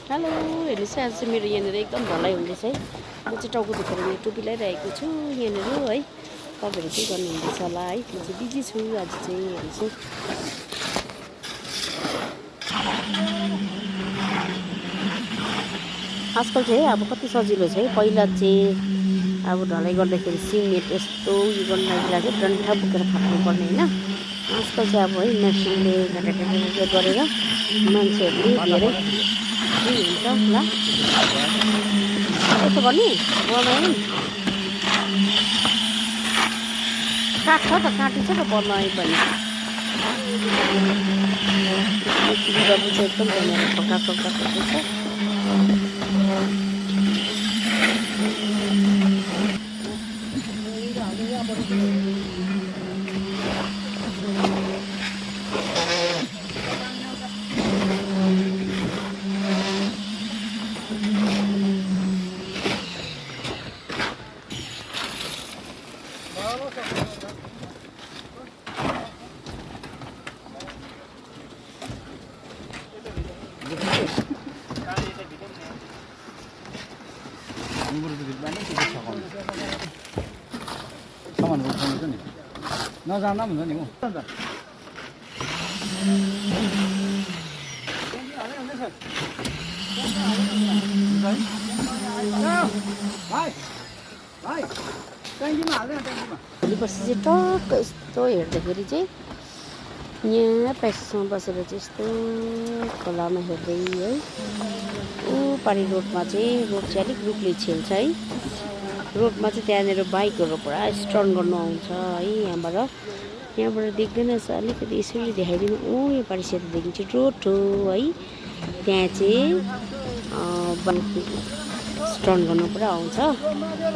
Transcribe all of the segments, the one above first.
Hello हेर्नुहोस् है, आज चाहिँ मेरो यहाँनिर एकदम भलाइ हुँदैछ है। म चाहिँ टाउको दुखेर यहाँ टोपी लगाइरहेको छु यहाँनिर है। तपाईँहरू के गर्नुहुँदैछ होला है। म चाहिँ बिजी छु आज चाहिँ हेर्नुहोस् है। आजकल चाहिँ अब कति सजिलो छ है। पहिला चाहिँ अब ढलाइ गर्दाखेरि सिमेन्ट यस्तो उयो गर्नु लागिरहेको डन्ठा बोकेर फाट्नुपर्ने होइन। आजकल चाहिँ अब है मेसिनले गरेर मान्छेहरूले धेरै हुन्छ ल यसो गर्ने बनायो काठ छ त काटी छ त बनायो भने एकदम पक्का पक्का पर्दैछ। सामान बोक्नु नि नजाँदा पनि हुन्छ नि भोलि पर्सि चाहिँ टक्क यस्तो हेर्दाखेरि चाहिँ यहाँ प्यासेसमा बसेर चाहिँ यस्तो खोलामा हेर्दै है ऊ पारी रोडमा चाहिँ रोड चाहिँ अलिक रुखले छेल्छ है। रोडमा चाहिँ त्यहाँनिर बाइकहरू पुरा स्टर्न गर्नु आउँछ है। यहाँबाट देख्दैन अलिकति यसरी देखाइदिनु ऊ यो पारी सेतो देखिन्छ रोड हो है। त्यहाँ चाहिँ स्टर्न गर्नु पुरा आउँछ।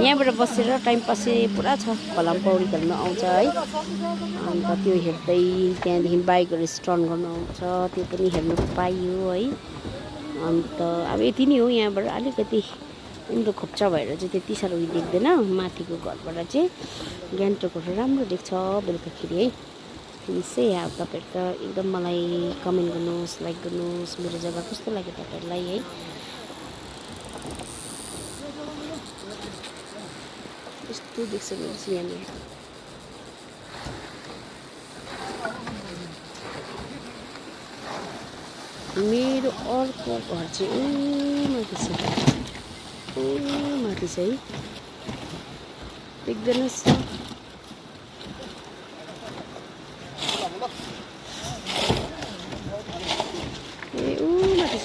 यहाँबाट बसेर टाइम पास पुरा छ। खोलामा पौडी खेल्नु आउँछ है। अन्त त्यो हेर्दै त्यहाँदेखि बाइकहरू स्टर्न गर्नु आउँछ त्यो पनि हेर्नु पाइयो है। अन्त अब यति नै हो। यहाँबाट अलिकति इन्द्र खोप्चा भएर चाहिँ त्यति साह्रो उयो देख्दैन। माथिको घरबाट चाहिँ गान्तोकहरू राम्रो देख्छ बेलुकाखेरि है। त्यसै अब तपाईँहरू त एकदम मलाई कमेन्ट गर्नुहोस्, लाइक गर्नुहोस्। मेरो जग्गा कस्तो लाग्यो तपाईँहरूलाई है। यस्तो देख्छ हेर्नुहोस् यहाँनिर मेरो अर्को घर चाहिँ माथि छ है देख्दैनस् ए माथि